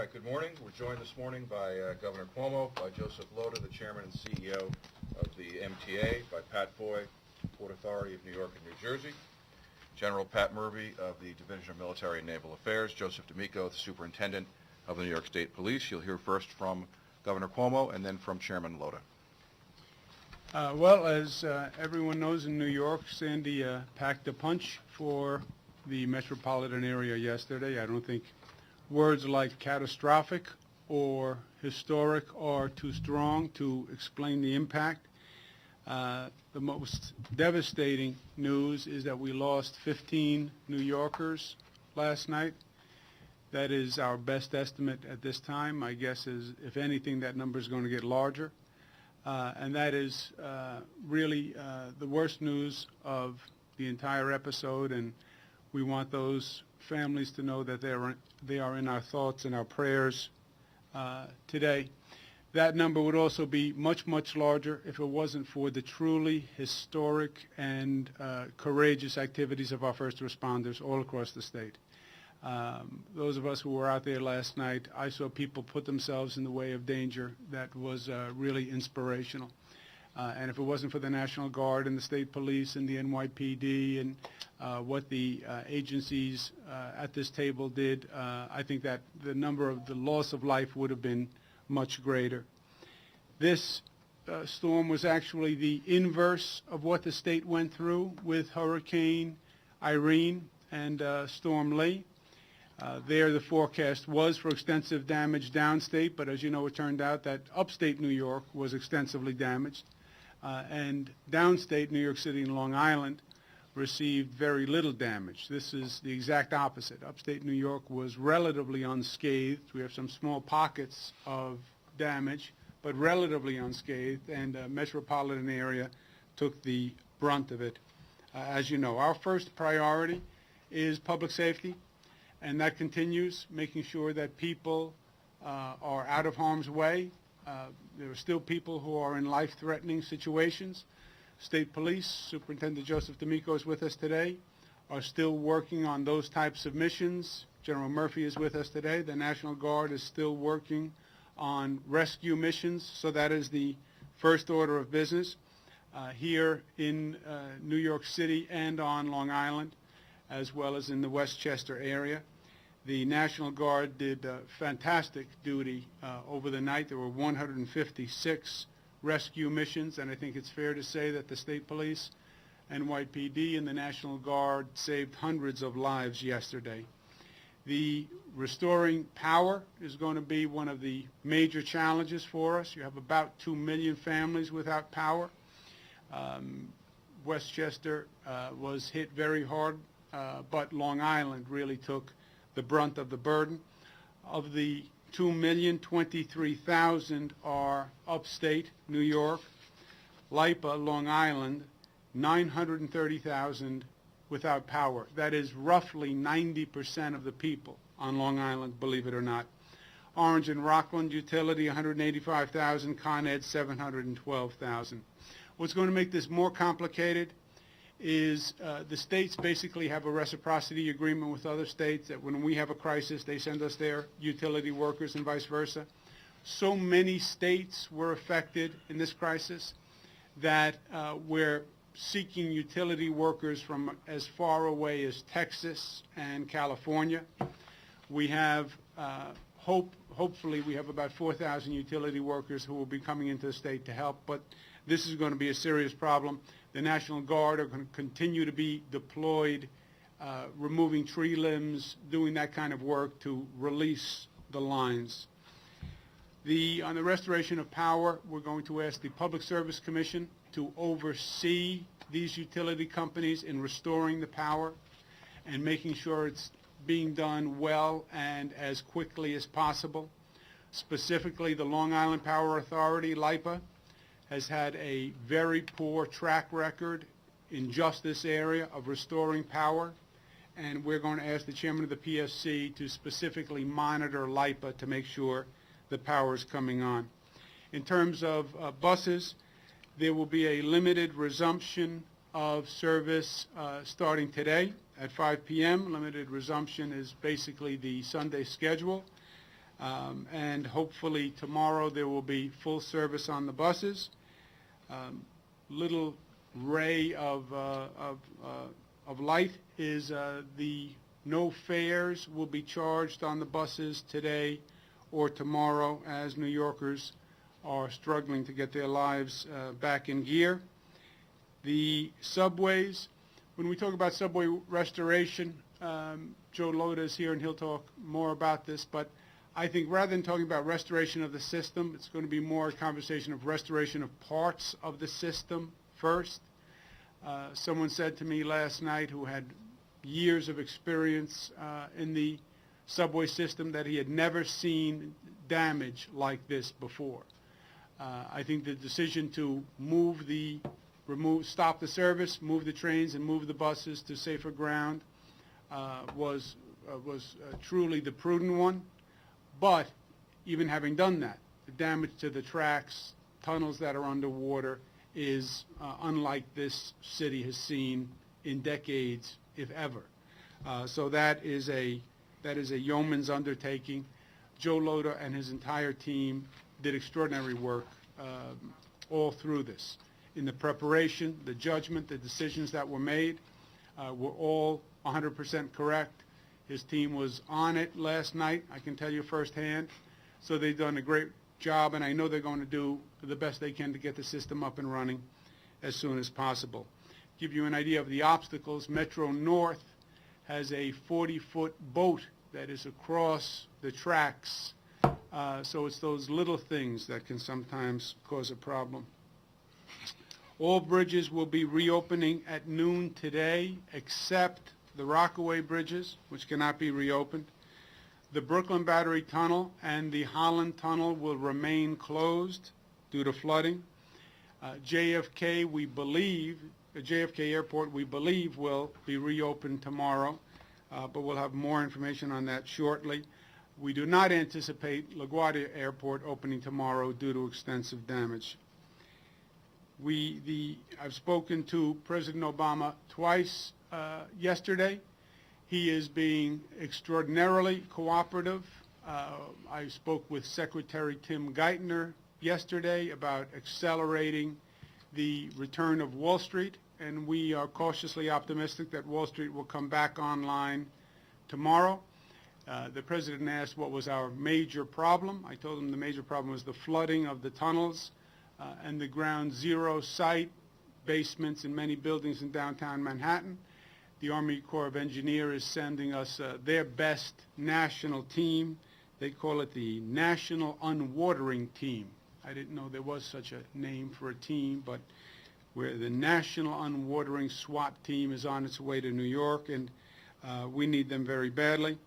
right, good morning. We're joined this morning by Governor Cuomo, by Joseph Lota, the Chairman and CEO of the MTA, by Pat Foy, Port Authority of New York and New Jersey, General Pat Murphy of the Division of Military and Naval Affairs, Joseph D'Amico, the Superintendent of the New York State Police. You'll hear first from Governor Cuomo and then from Chairman Lota. Well, as everyone knows in New York, Sandy packed a punch for the metropolitan area yesterday. I don't think words like catastrophic or historic are too strong to explain the impact. The most devastating news is that we lost 15 New Yorkers last night. That is our best estimate at this time. My guess is, if anything, that number is going to get larger. And that is really the worst news of the entire episode, and we want those families to know that they are in our thoughts and our prayers today. That number would also be much, much larger if it wasn't for the truly historic and courageous activities of our first responders all across the state. Those of us who were out there last night, I saw people put themselves in the way of danger. That was really inspirational. And if it wasn't for the National Guard and the State Police and the NYPD and what the agencies at this table did, I think that the number of the loss of life would have been much greater. This storm was actually the inverse of what the state went through with Hurricane Irene and Storm Lee. There the forecast was for extensive damage downstate, but as you know, it turned out that upstate New York was extensively damaged. And downstate New York City and Long Island received very little damage. This is the exact opposite. Upstate New York was relatively unscathed. We have some small pockets of damage, but relatively unscathed, and the metropolitan area took the brunt of it. As you know, our first priority is public safety, and that continues, making sure that people are out of harm's way. There are still people who are in life-threatening situations. State Police, Superintendent Joseph D'Amico is with us today, are still working on those types of missions. General Murphy is with us today. The National Guard is still working on rescue missions, so that is the first order of business here in New York City and on Long Island, as well as in the Westchester area. The National Guard did fantastic duty over the night. There were 156 rescue missions, and I think it's fair to say that the State Police, NYPD, and the National Guard saved hundreds of lives yesterday. The restoring power is going to be one of the major challenges for us. You have about 2 million families without power. Westchester was hit very hard, but Long Island really took the brunt of the burden. Of the 2 million, 23,000 are upstate New York. LIPA, Long Island, 930,000 without power. That is roughly 90% of the people on Long Island, believe it or not. Orange and Rockland Utility, 185,000. Con Ed, 712,000. What's going to make this more complicated is the states basically have a reciprocity agreement with other states that when we have a crisis, they send us their utility workers and vice versa. So many states were affected in this crisis that we're seeking utility workers from as far away as Texas and California. We have, hopefully, we have about 4,000 utility workers who will be coming into the state to help, but this is going to be a serious problem. The National Guard are going to continue to be deployed, removing tree limbs, doing that kind of work to release the lines. On the restoration of power, we're going to ask the Public Service Commission to oversee these utility companies in restoring the power and making sure it's being done well and as quickly as possible. Specifically, the Long Island Power Authority, LIPA, has had a very poor track record in just this area of restoring power, and we're going to ask the chairman of the PSC to specifically monitor LIPA to make sure the power is coming on. In terms of buses, there will be a limited resumption of service starting today at 5 p.m. Limited resumption is basically the Sunday schedule. And hopefully tomorrow there will be full service on the buses. Little ray of light is the no fares will be charged on the buses today or tomorrow as New Yorkers are struggling to get their lives back in gear. The subways, when we talk about subway restoration, Joe Loda is here and he'll talk more about this, but I think rather than talking about restoration of the system, it's going to be more a conversation of restoration of parts of the system first. Someone said to me last night who had years of experience in the subway system that he had never seen damage like this before. I think the decision to stop the service, move the trains, and move the buses to safer ground was truly the prudent one. But even having done that, the damage to the tracks, tunnels that are underwater, is unlike this city has seen in decades, if ever. So that is a yeoman's undertaking. Joe Loda and his entire team did extraordinary work all through this. In the preparation, the judgment, the decisions that were made were all 100% correct. His team was on it last night, I can tell you firsthand. So they've done a great job, and I know they're going to do the best they can to get the system up and running as soon as possible. Give you an idea of the obstacles, Metro North has a 40-foot boat that is across the tracks. So it's those little things that can sometimes cause a problem. All bridges will be reopening at noon today, except the Rockaway bridges, which cannot be reopened. The Brooklyn Battery Tunnel and the Holland Tunnel will remain closed due to flooding. JFK, JFK Airport, we believe, will be reopened tomorrow, but we'll have more information on that shortly. We do not anticipate LaGuardia Airport opening tomorrow due to extensive damage. I've spoken to President Obama twice yesterday. He is being extraordinarily cooperative. I spoke with Secretary Tim Geithner yesterday about accelerating the return of Wall Street, and we are cautiously optimistic that Wall Street will come back online tomorrow. The President asked what was our major problem. I told him the major problem was the flooding of the tunnels and the ground zero site, basements in many buildings in downtown Manhattan. The Army Corps of Engineers is sending us their best national team. They call it the National Unwatering Team. I didn't know there was such a name for a team, but where the National Unwatering SWAT team is on its way to New York, and we need them very badly.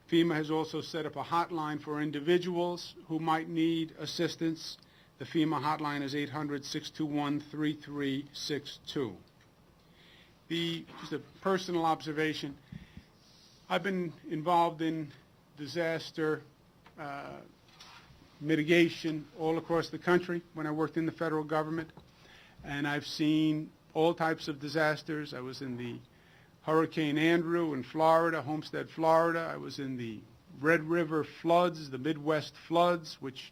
FEMA has also set up a hotline for individuals who might need assistance. The FEMA hotline is 800-621-3362. Just a personal observation, I've been involved in disaster mitigation all across the country when I worked in the federal government, and I've seen all types of disasters. I was in the Hurricane Andrew in Florida, Homestead, Florida. I was in the Red River floods, the Midwest floods, which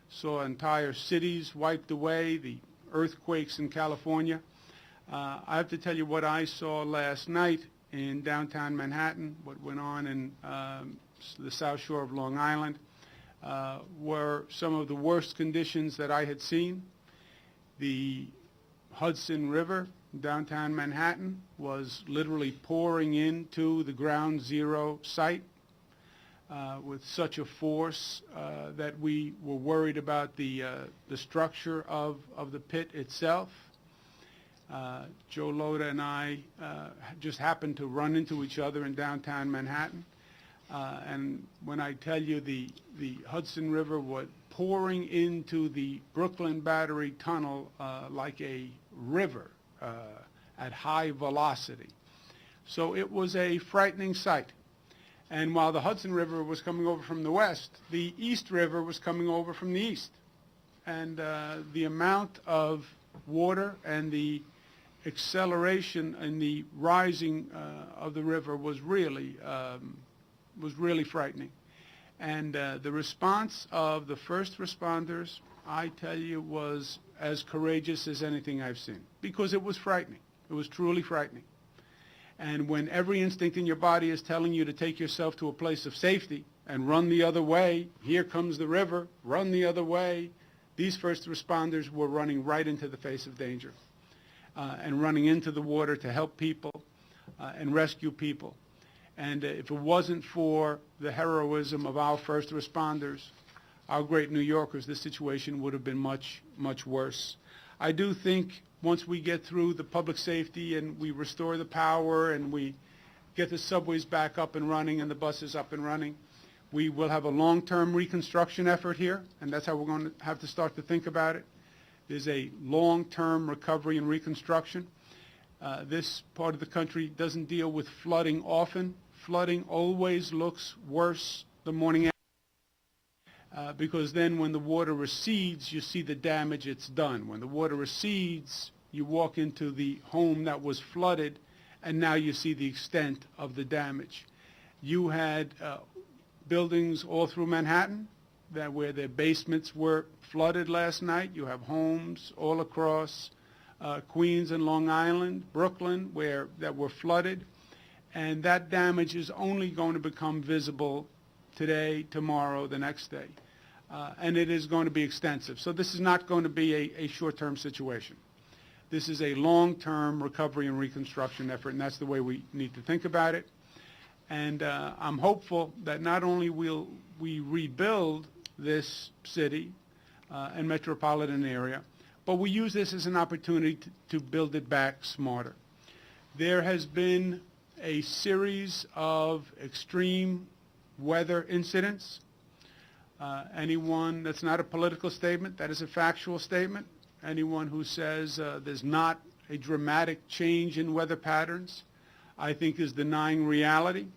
saw entire cities wiped away, the earthquakes in California. I have to tell you what I saw last night in downtown Manhattan, what went on in the South Shore of Long Island, were some of the worst conditions that I had seen. The Hudson River, downtown Manhattan, was literally pouring into the ground zero site with such a force that we were worried about the structure of the pit itself. Joe Loda and I just happened to run into each other in downtown Manhattan. And when I tell you the Hudson River was pouring into the Brooklyn Battery Tunnel like a river at high velocity. So it was a frightening sight. And while the Hudson River was coming over from the west, the East River was coming over from the east. And the amount of water and the acceleration in the rising of the river was really frightening. And the response of the first responders, I tell you, was as courageous as anything I've seen, because it was frightening. It was truly frightening. And when every instinct in your body is telling you to take yourself to a place of safety and run the other way, here comes the river, run the other way, these first responders were running right into the face of danger and running into the water to help people and rescue people. And if it wasn't for the heroism of our first responders, our great New Yorkers, this situation would have been much, much worse. I do think once we get through the public safety and we restore the power and we get the subways back up and running and the buses up and running, we will have a long-term reconstruction effort here, and that's how we're going to have to start to think about it. There's a long-term recovery and reconstruction. This part of the country doesn't deal with flooding often. Flooding always looks worse the morning after, because then when the water recedes, you see the damage it's done. When the water recedes, you walk into the home that was flooded, and now you see the extent of the damage. You had buildings all through Manhattan where their basements were flooded last night. You have homes all across Queens and Long Island, Brooklyn, that were flooded. And that damage is only going to become visible today, tomorrow, the next day. And it is going to be extensive. So this is not going to be a short-term situation. This is a long-term recovery and reconstruction effort, and that's the way we need to think about it. And I'm hopeful that not only will we rebuild this city and metropolitan area, but we use this as an opportunity to build it back smarter. There has been a series of extreme weather incidents. Anyone, that's not a political statement, that is a factual statement. Anyone who says there's not a dramatic change in weather patterns, I think is denying reality.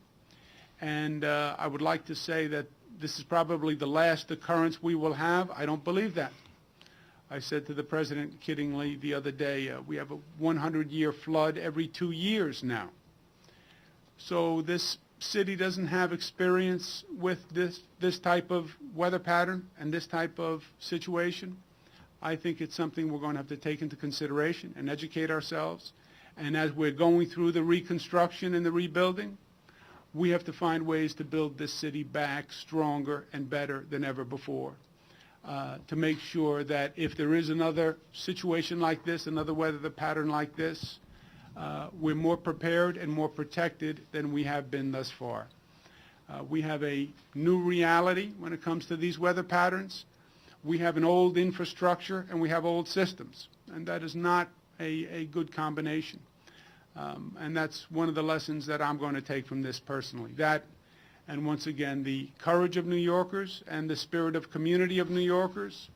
And I would like to say that this is probably the last occurrence we will have. I don't believe that. I said to the president kiddingly the other day, we have a 100-year flood every 2 years now. So this city doesn't have experience with this type of weather pattern and this type of situation. I think it's something we're going to have to take into consideration and educate ourselves. And as we're going through the reconstruction and the rebuilding, we have to find ways to build this city back stronger and better than ever before, to make sure that if there is another situation like this, another weather pattern like this, we're more prepared and more protected than we have been thus far. We have a new reality when it comes to these weather patterns. We have an old infrastructure and we have old systems, and that is not a good combination. And that's one of the lessons that I'm going to take from this personally. That, and once again, the courage of New Yorkers and the spirit of community of New Yorkers,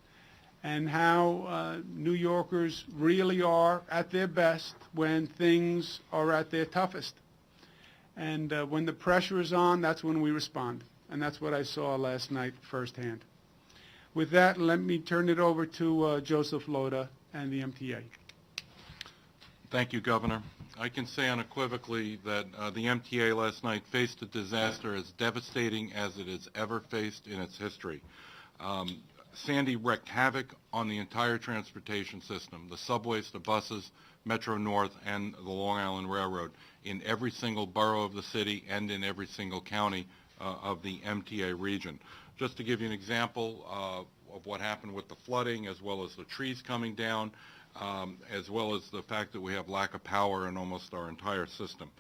and how New Yorkers really are at their best when things are at their toughest. And when the pressure is on, that's when we respond. And that's what I saw last night firsthand. With that, let me turn it over to Joseph Lota and the MTA. Thank you, Governor. I can say unequivocally that the MTA last night faced a disaster as devastating as it has ever faced in its history. Sandy wreaked havoc on the entire transportation system, the subways, the buses, Metro North, and the Long Island Railroad, in every single borough of the city and in every single county of the MTA region. Just to give you an example of what happened with the flooding, as well as the trees coming down, as well as the fact that we have lack of power in almost our entire system.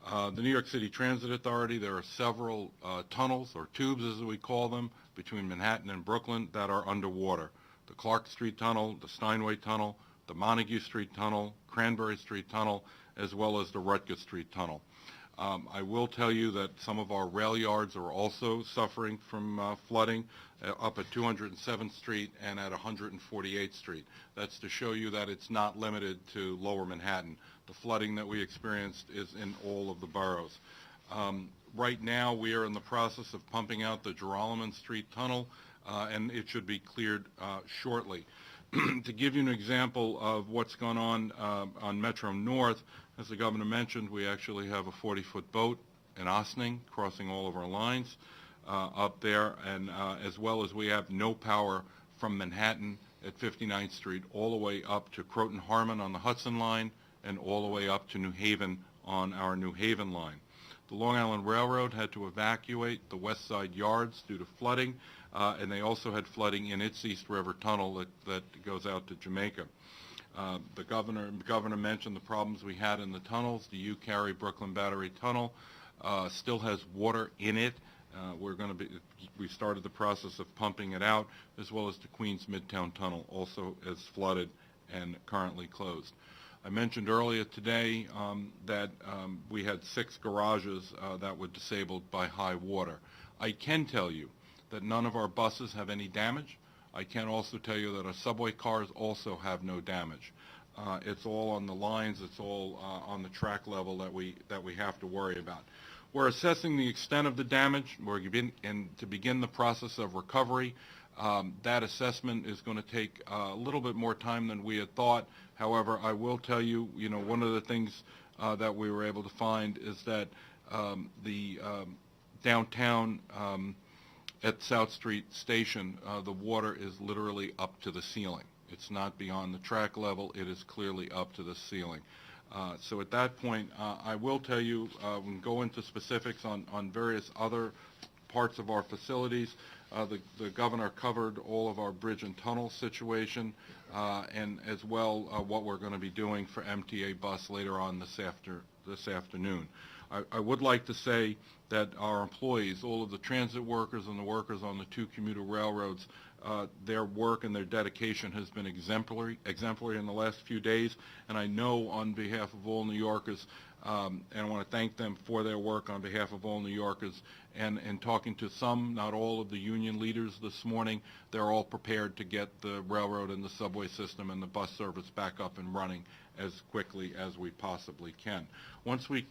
The New York City Transit Authority, there are several tunnels, or tubes as we call them, between Manhattan and Brooklyn that are underwater. The Clark Street Tunnel, the Steinway Tunnel, the Montague Street Tunnel, Cranberry Street Tunnel, as well as the Rutgers Street Tunnel. I will tell you that some of our rail yards are also suffering from flooding up at 207th Street and at 148th Street. That's to show you that it's not limited to Lower Manhattan. The flooding that we experienced is in all of the boroughs. Right now, we are in the process of pumping out the Girolamo Street Tunnel, and it should be cleared shortly. To give you an example of what's gone on Metro North, as the governor mentioned, we actually have a 40-foot boat in Ossining crossing all of our lines. up there, and as well as we have no power from Manhattan at 59th Street all the way up to Croton Harmon on the Hudson line and all the way up to New Haven on our New Haven line. The Long Island Railroad had to evacuate the West Side yards due to flooding, and they also had flooding in its East River Tunnel that goes out to Jamaica. The governor mentioned the problems we had in the tunnels. The U-Carry Brooklyn Battery Tunnel still has water in it. We started the process of pumping it out, as well as the Queens Midtown Tunnel also is flooded and currently closed. I mentioned earlier today that we had 6 garages that were disabled by high water. I can tell you that none of our buses have any damage. I can also tell you that our subway cars also have no damage. It's all on the lines, it's all on the track level that we have to worry about. We're assessing the extent of the damage. To begin the process of recovery. That assessment is going to take a little bit more time than we had thought. However, I will tell you, one of the things that we were able to find is that the downtown at South Street Station, the water is literally up to the ceiling. It's not beyond the track level. It is clearly up to the ceiling. So at that point, I will tell you, we can go into specifics on various other parts of our facilities. The governor covered all of our bridge and tunnel situation, and as well what we're going to be doing for MTA bus later on this afternoon. I would like to say that our employees, all of the transit workers and the workers on the 2 commuter railroads, their work and their dedication has been exemplary in the last few days, and I know on behalf of all New Yorkers, and I want to thank them for their work on behalf of all New Yorkers, and talking to some, not all of the union leaders this morning, they're all prepared to get the railroad and the subway system and the bus service back up and running as quickly as we possibly can. Once we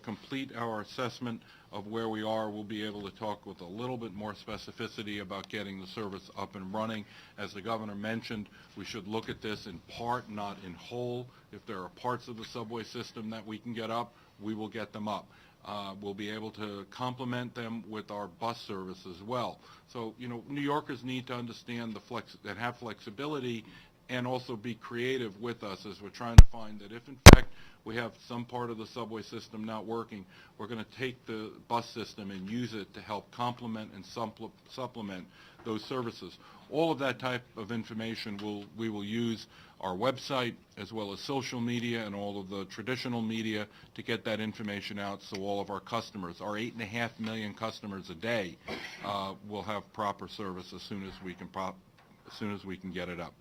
complete our assessment of where we are, we'll be able to talk with a little bit more specificity about getting the service up and running. As the governor mentioned, we should look at this in part, not in whole. If there are parts of the subway system that we can get up, we will get them up. We'll be able to complement them with our bus service as well. So, New Yorkers need to understand and have flexibility and also be creative with us as we're trying to find that if in fact we have some part of the subway system not working, we're going to take the bus system and use it to help complement and supplement those services. All of that type of information we will use our website as well as social media and all of the traditional media to get that information out so all of our customers, our 8.5 million customers a day, will have proper service as soon as we can get it up.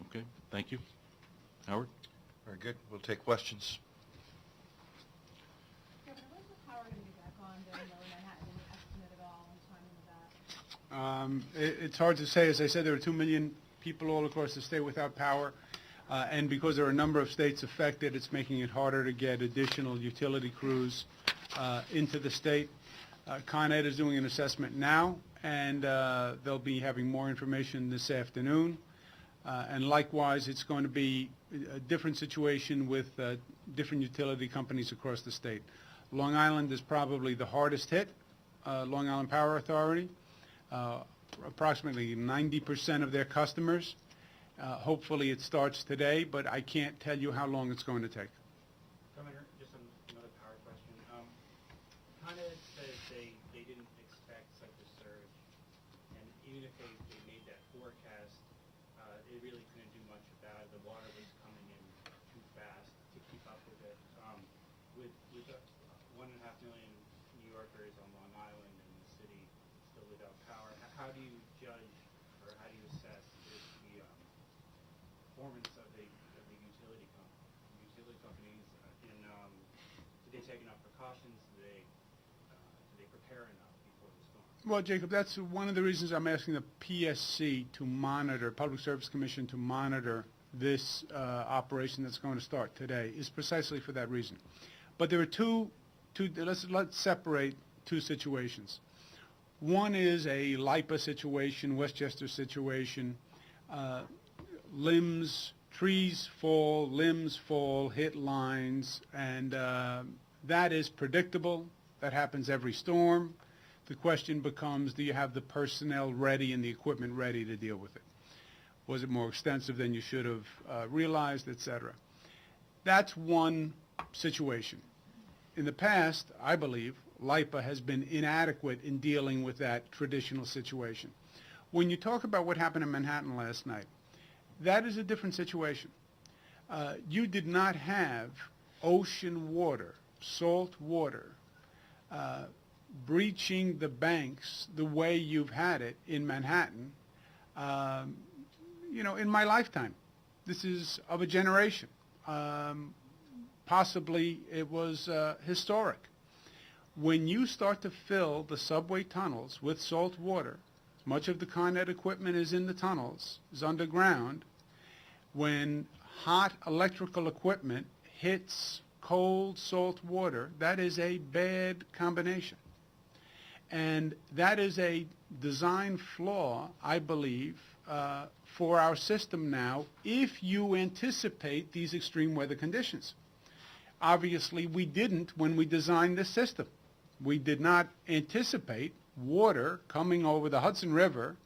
Okay, thank you. Howard? Very good. We'll take questions. Governor, when's the power going to be back on there in Lower Manhattan? Any estimate at all on timing of that? It's hard to say. As I said, there are 2 million people all across the state without power, and because there are a number of states affected, it's making it harder to get additional utility crews into the state. Con Ed is doing an assessment now, and they'll be having more information this afternoon. And likewise, it's going to be a different situation with different utility companies across the state. Long Island is probably the hardest hit, Long Island Power Authority. Approximately 90% of their customers. Hopefully it starts today, but I can't tell you how long it's going to take. Governor, just another power question. Con Ed says they didn't expect such a surge, and even if they made that forecast, they really couldn't do much about it. The water was coming in too fast to keep up with it. With 1.5 million New Yorkers on Long Island and the city still without power, how do you judge or how do you assess the performance of the utility companies? Did they take enough precautions? Did they prepare enough before the storm? Well, Jacob, that's one of the reasons I'm asking the PSC to monitor, Public Service Commission to monitor this operation that's going to start today, is precisely for that reason. But there are let's separate 2 situations. One is a LIPA situation, Westchester situation. Trees fall, limbs fall, hit lines, and that is predictable. That happens every storm. The question becomes, do you have the personnel ready and the equipment ready to deal with it? Was it more extensive than you should have realized, et cetera? That's one situation. In the past, I believe, LIPA has been inadequate in dealing with that traditional situation. When you talk about what happened in Manhattan last night, that is a different situation. You did not have ocean water, salt water, breaching the banks the way you've had it in Manhattan, in my lifetime. This is of a generation. Possibly it was historic. When you start to fill the subway tunnels with salt water, much of the Con Ed equipment is in the tunnels, is underground. When hot electrical equipment hits cold salt water, that is a bad combination. And that is a design flaw, I believe, for our system now, if you anticipate these extreme weather conditions. Obviously, we didn't when we designed this system. We did not anticipate water coming over the Hudson River,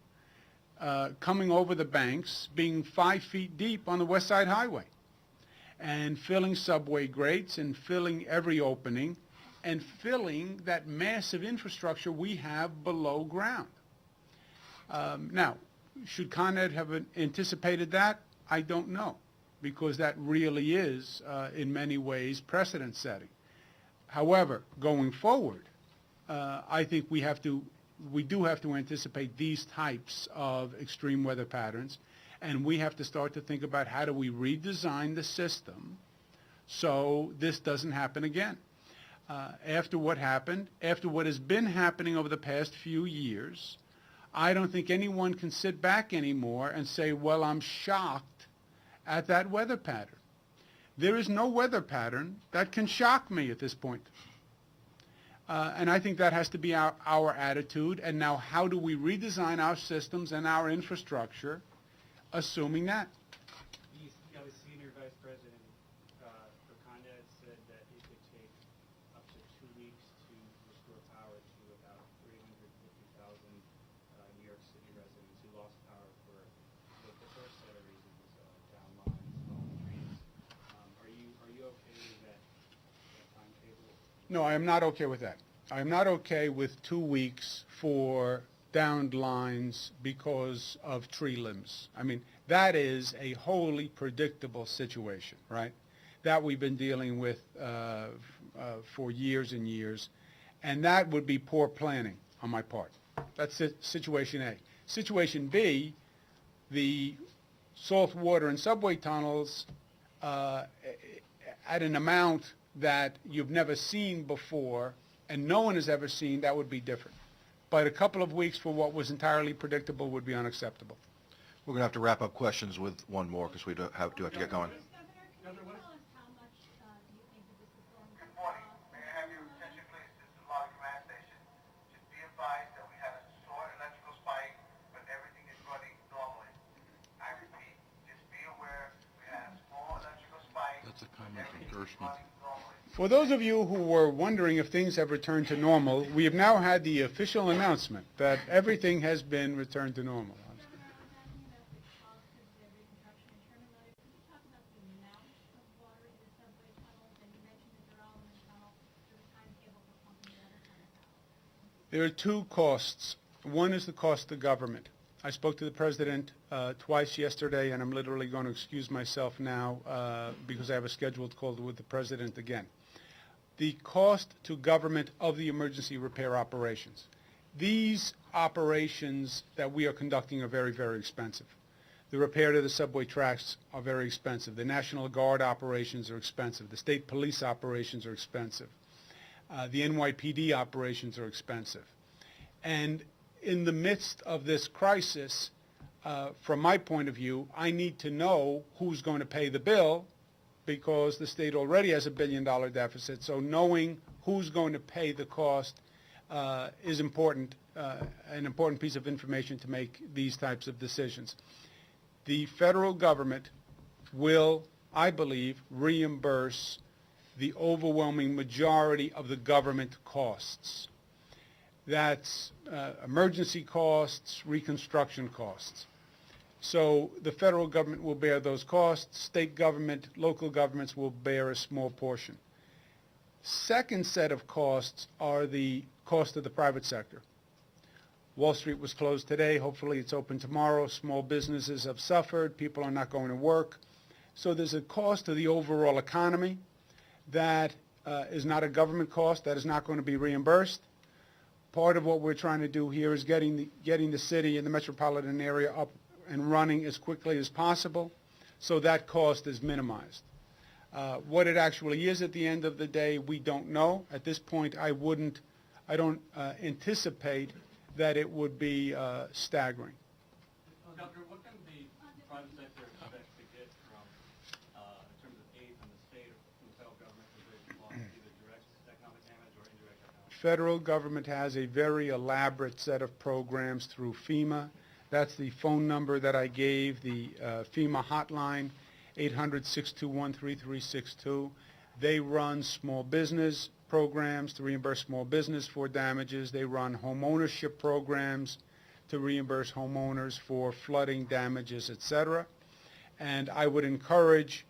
coming over the banks, being 5 feet deep on the West Side Highway, and filling subway grates and filling every opening and filling that massive infrastructure we have below ground. Now, should Con Ed have anticipated that? I don't know, because that really is, in many ways, precedent setting. However, going forward, I think we do have to anticipate these types of extreme weather patterns, and we have to start to think about how do we redesign the system so this doesn't happen again. After what happened, after what has been happening over the past few years, I don't think anyone can sit back anymore and say, well, I'm shocked at that weather pattern. There is no weather pattern that can shock me at this point. And I think that has to be our attitude. And now how do we redesign our systems and our infrastructure, assuming that? The senior vice president for Con Ed said that it could take up to 2 weeks to restore power to about 350,000 New York City residents who lost power for the first set of reasons, down lines, fallen trees. Are you okay with that timetable? No, I am not okay with that. I am not okay with 2 weeks for downed lines because of tree limbs. I mean, that is a wholly predictable situation, right? That we've been dealing with for years and years, and that would be poor planning on my part. That's situation A. Situation B, the salt water in subway tunnels at an amount that you've never seen before and no one has ever seen, that would be different. But a couple of weeks for what was entirely predictable would be unacceptable. We're going to have to wrap up questions with one more because we do have to get going. Governor, can you tell us how much do you think that this is going to Good morning. May I have your attention, please? This is Lolly Command Station. Just be advised that we had a short electrical spike, but everything is running normally. I repeat, just be aware we had a small electrical spike. That's a comment from Everything is Gershman. running normally. For those of you who were wondering if things have returned to normal, we have now had the official announcement that everything has been returned to normal. Governor, I was asking about the cost of the reconstruction and Sherman Road. Can you talk about the amount of water in the subway tunnels? And you mentioned that they're all in the tunnel, so the timetable for pumping the other tunnels out. There are two costs. One is the cost to government. I spoke to the president twice yesterday, and I'm literally going to excuse myself now because I have a scheduled call with the president again. The cost to government of the emergency repair operations. These operations that we are conducting are very, very expensive. The repair to the subway tracks are very expensive. The National Guard operations are expensive. The state police operations are expensive. The NYPD operations are expensive. And in the midst of this crisis, from my point of view, I need to know who's going to pay the bill, because the state already has $1 billion deficit. So knowing who's going to pay the cost is important, an important piece of information to make these types of decisions. The federal government will, I believe, reimburse the overwhelming majority of the government costs. That's emergency costs, reconstruction costs. So the federal government will bear those costs. State government, local governments will bear a small portion. Second set of costs are the cost of the private sector. Wall Street was closed today. Hopefully it's open tomorrow. Small businesses have suffered. People are not going to work. So there's a cost to the overall economy that is not a government cost, that is not going to be reimbursed. Part of what we're trying to do here is getting the city and the metropolitan area up and running as quickly as possible, so that cost is minimized. What it actually is at the end of the day, we don't know. At this point, I don't anticipate that it would be staggering. Governor, what can the private sector expect to get from, in terms of aid from the state or from the federal government for the loss, either direct economic damage or indirect economic damage? Federal government has a very elaborate set of programs through FEMA. That's the phone number that I gave, the FEMA hotline, 800-621-3362. They run small business programs to reimburse small business for damages. They run home ownership programs to reimburse homeowners for flooding damages, etc. And I would encourage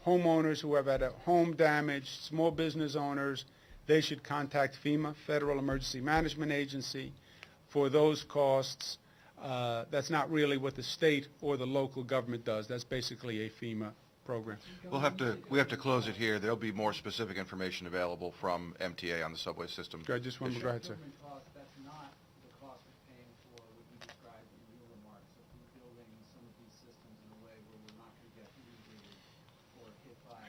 homeowners who have had a home damaged, small business owners, they should contact FEMA, Federal Emergency Management Agency, for those costs. That's not really what the state or the local government does. That's basically a FEMA program. We have to close it here. There'll be more specific information available from MTA on the subway system. Go ahead, just one more. Go ahead, sir. Government cost, that's not the cost of paying for what you described in your remarks, of rebuilding some of these systems in a way where we're not going to get inundated or hit by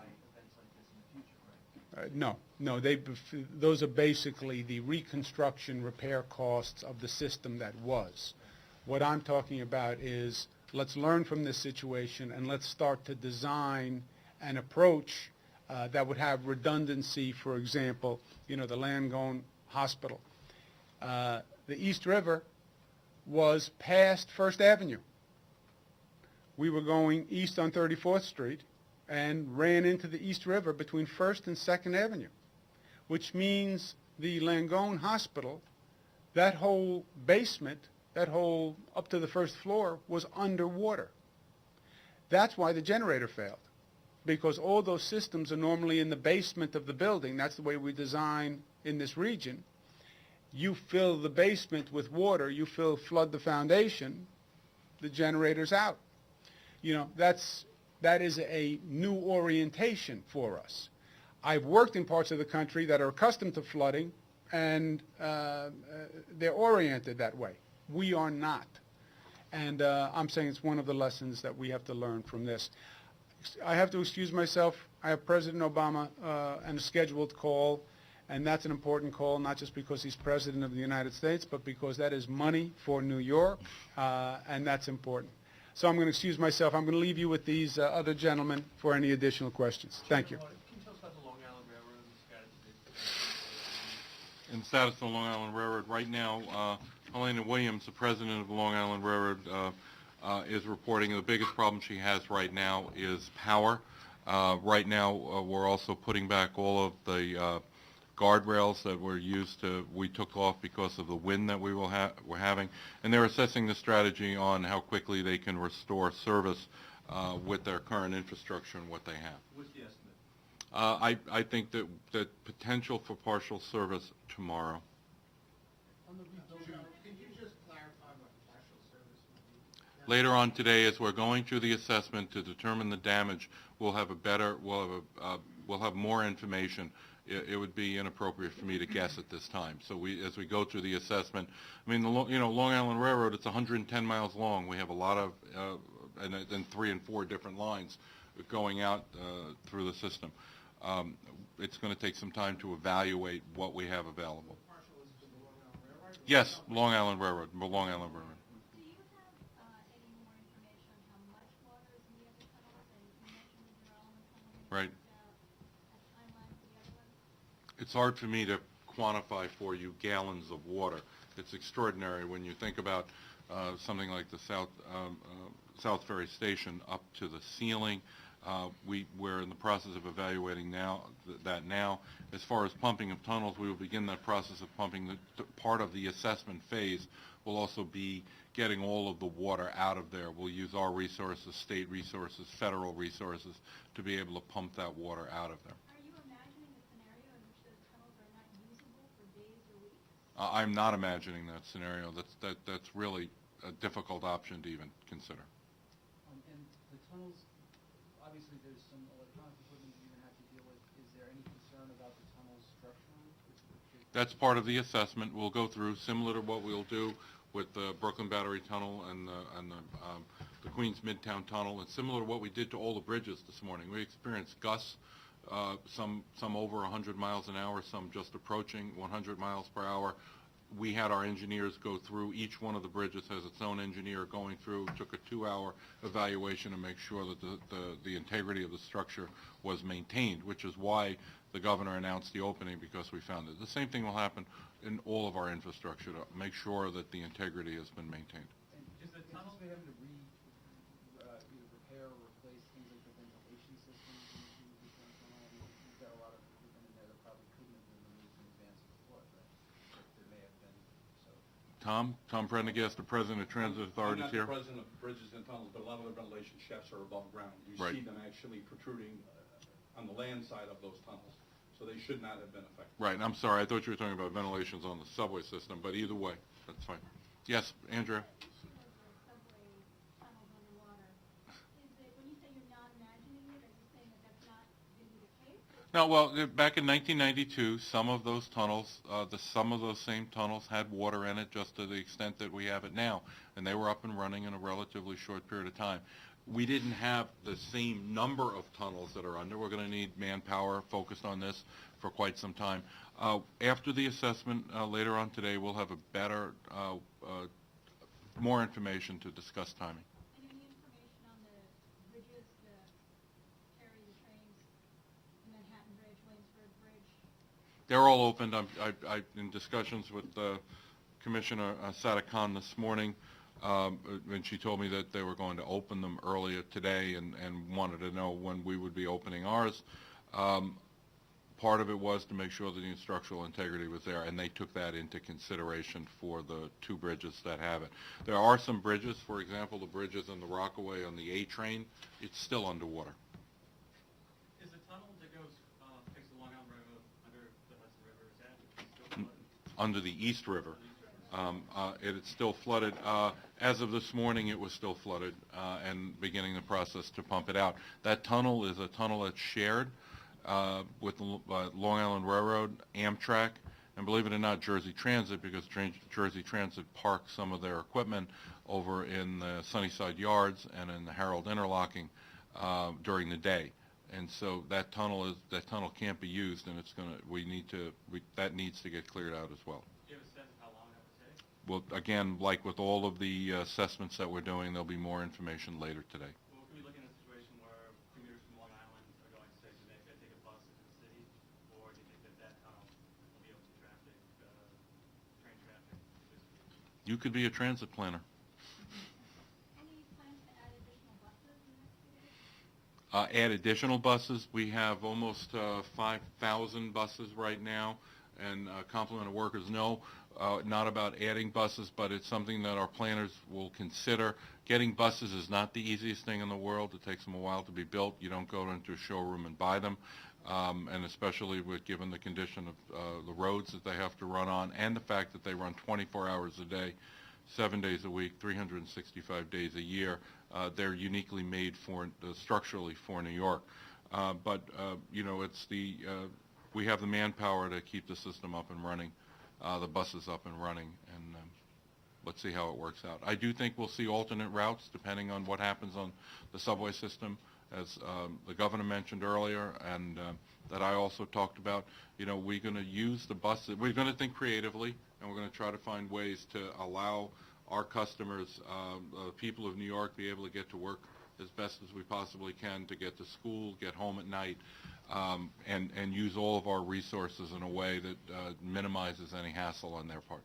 events like this in the future, right? No. Those are basically the reconstruction repair costs of the system that was. What I'm talking about is let's learn from this situation and let's start to design an approach that would have redundancy. For example, the Langone Hospital. The East River was past First Avenue. We were going east on 34th Street and ran into the East River between 1st and 2nd Avenue, which means the Langone Hospital, that whole basement, that whole up to the first floor was underwater. That's why the generator failed, because all those systems are normally in the basement of the building. That's the way we design in this region. You fill the basement with water, you flood the foundation, the generator's out. That is a new orientation for us. I've worked in parts of the country that are accustomed to flooding, and they're oriented that way. We are not. And I'm saying it's one of the lessons that we have to learn from this. I have to excuse myself. I have President Obama and a scheduled call, and that's an important call, not just because he's President of the United States, but because that is money for New York, and that's important. So I'm going to excuse myself. I'm going to leave you with these other gentlemen for any additional questions. Thank you. Can you tell us about the Long Island Railroad and the status of it? In the status of the Long Island Railroad, right now, Helena Williams, the president of the Long Island Railroad, is reporting the biggest problem she has right now is power. Right now, we're also putting back all of the guardrails that we took off because of the wind that we're having, and they're assessing the strategy on how quickly they can restore service with their current infrastructure and what they have. What's the estimate? I think that potential for partial service tomorrow. Can you just clarify what partial service would be? Later on today, as we're going through the assessment to determine the damage, we'll have more information. It would be inappropriate for me to guess at this time. So as we go through the assessment, I mean, Long Island Railroad, it's 110 miles long. We have a lot of, and 3 and 4 different lines going out through the system. It's going to take some time to evaluate what we have available. Partial is to the Long Island Railroad? Yes, Long Island Railroad, Long Island Railroad. Do you have any more information on how much water is near the tunnels? And you mentioned the development tunnel. Right. A timeline for the other one? It's hard for me to quantify for you gallons of water. It's extraordinary when you think about something like the South Ferry Station up to the ceiling. We're in the process of evaluating that now. As far as pumping of tunnels, we will begin that process of pumping. Part of the assessment phase will also be getting all of the water out of there. We'll use our resources, state resources, federal resources, to be able to pump that water out of there. Are you imagining a scenario in which those tunnels are not usable for days or weeks? I'm not imagining that scenario. That's really a difficult option to even consider. And the tunnels, obviously there's some electronic equipment that you're going to have to deal with. Is there any concern about the tunnels structurally? That's part of the assessment. We'll go through, similar to what we'll do with the Brooklyn Battery Tunnel and the Queens Midtown Tunnel, and similar to what we did to all the bridges this morning. We experienced gusts, some over 100 miles an hour, some just approaching 100 miles per hour. We had our engineers go through. Each one of the bridges has its own engineer going through. Took a 2-hour evaluation to make sure that the integrity of the structure was maintained, which is why the governor announced the opening, because we found it. The same thing will happen in all of our infrastructure to make sure that the integrity has been maintained. And is the tunnel having to either repair or replace things like the ventilation systems in the current tunnel? I mean, you've got a lot of equipment in there that probably couldn't have been removed in advance of the flood, right? But there may have been, so. Tom Prendergast, the president of Transit Authority, is here. I'm not the president of Bridges and Tunnels, but a lot of the ventilation shafts are above ground. You Right. see them actually protruding on the land side of those tunnels, so they should not have been affected. Right, I'm sorry, I thought you were talking about ventilations on the subway system, but either way, that's fine. Yes, Andrea? The issue of the subway tunnels underwater, is it, when you say you're not imagining it, are you saying that that's not going to be the case? No, well, back in 1992, some of those tunnels, some of those same tunnels had water in it, just to the extent that we have it now, and they were up and running in a relatively short period of time. We didn't have the same number of tunnels that are under. We're going to need manpower focused on this for quite some time. After the assessment later on today, we'll have a better, more information to discuss timing. And any information on the bridges that carry the trains, the Manhattan Bridge, Williamsburg Bridge? They're all opened. I'm in discussions with Commissioner Sadakan this morning, and she told me that they were going to open them earlier today and wanted to know when we would be opening ours. Part of it was to make sure that the structural integrity was there, and they took that into consideration for the 2 bridges that have it. There are some bridges, for example, the bridges in the Rockaway on the A train, it's still underwater. Is the tunnel that goes, takes the Long Island Railroad under the Hudson River, is that still flooded? Under the East River. It's still flooded. As of this morning, it was still flooded and beginning the process to pump it out. That tunnel is a tunnel that's shared with the Long Island Railroad, Amtrak, and believe it or not, Jersey Transit, because Jersey Transit parks some of their equipment over in the Sunnyside Yards and in the Harold Interlocking during the day. And so that tunnel can't be used, and that needs to get cleared out as well. Do you have a sense of how long that would take? Well, again, like with all of the assessments that we're doing, there'll be more information later today. Well, could we look at a situation where commuters from Long Island are going, say, to take a bus into the city, or do you think that tunnel will be open to traffic, train traffic? You could be a transit planner. Any plans to add additional buses in the next few days? Add additional buses. We have almost 5,000 buses right now, and complement of workers, no, not about adding buses, but it's something that our planners will consider. Getting buses is not the easiest thing in the world. It takes them a while to be built. You don't go into a showroom and buy them, and especially given the condition of the roads that they have to run on, and the fact that they run 24 hours a day, 7 days a week, 365 days a year. They're uniquely made structurally for New York. But we have the manpower to keep the system up and running, the buses up and running, and let's see how it works out. I do think we'll see alternate routes depending on what happens on the subway system, as the governor mentioned earlier, and that I also talked about. We're going to use the buses. We're going to think creatively, and we're going to try to find ways to allow our customers, people of New York, be able to get to work as best as we possibly can, to get to school, get home at night, and use all of our resources in a way that minimizes any hassle on their part.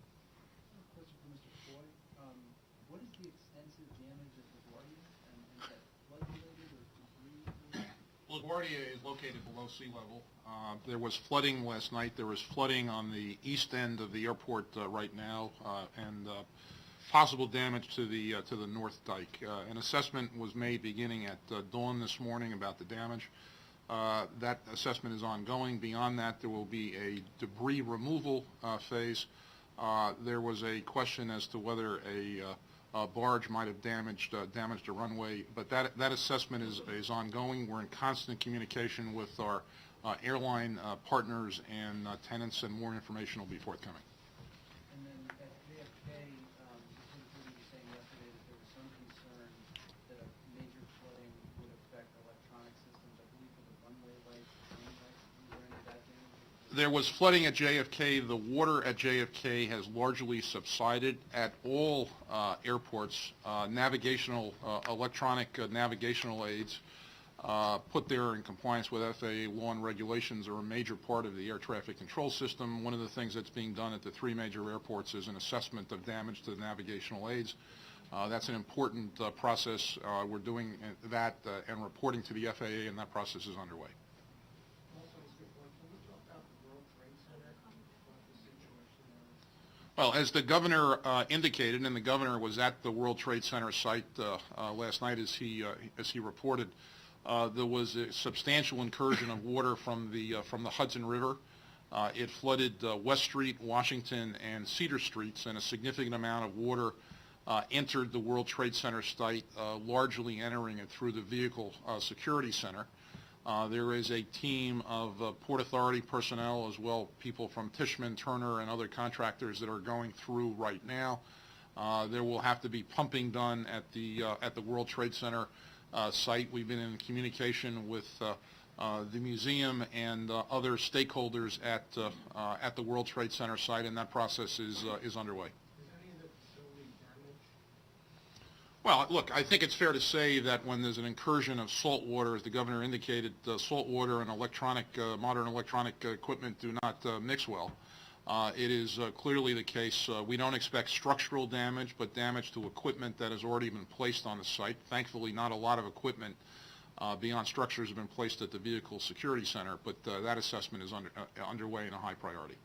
Question for Mr. Foy. What is the extensive damage at LaGuardia, and is that flood related or debris related? LaGuardia is located below sea level. There was flooding last night. There was flooding on the east end of the airport right now, and possible damage to the north dike. An assessment was made beginning at dawn this morning about the damage. That assessment is ongoing. Beyond that, there will be a debris removal phase. There was a question as to whether a barge might have damaged a runway, but that assessment is ongoing. We're in constant communication with our airline partners and tenants, and more information will be forthcoming. And then at JFK, you were saying yesterday that there was some concern that a major flooding would affect electronic systems, I believe for the runway lights, plane lights. Was there any of that damage? There was flooding at JFK. The water at JFK has largely subsided. At all airports, electronic navigational aids put there in compliance with FAA law and regulations are a major part of the air traffic control system. One of the things that's being done at the three major airports is an assessment of damage to the navigational aids. That's an important process. We're doing that and reporting to the FAA, and that process is underway. Well, as the governor indicated, and the governor was at the World Trade Center site last night as he reported, there was a substantial incursion of water from the Hudson River. It flooded West Street, Washington, and Cedar Streets, and a significant amount of water entered the World Trade Center site, largely entering it through the vehicle security center. There is a team of Port Authority personnel, as well people from Tishman, Turner, and other contractors that are going through right now. There will have to be pumping done at the World Trade Center site. We've been in communication with the museum and other stakeholders at the World Trade Center site, and that process is underway. Well, look, I think it's fair to say that when there's an incursion of salt water, as the governor indicated, salt water and modern electronic equipment do not mix well. It is clearly the case. We don't expect structural damage, but damage to equipment that has already been placed on the site. Thankfully, not a lot of equipment beyond structures have been placed at the vehicle security center, but that assessment is underway and a high priority.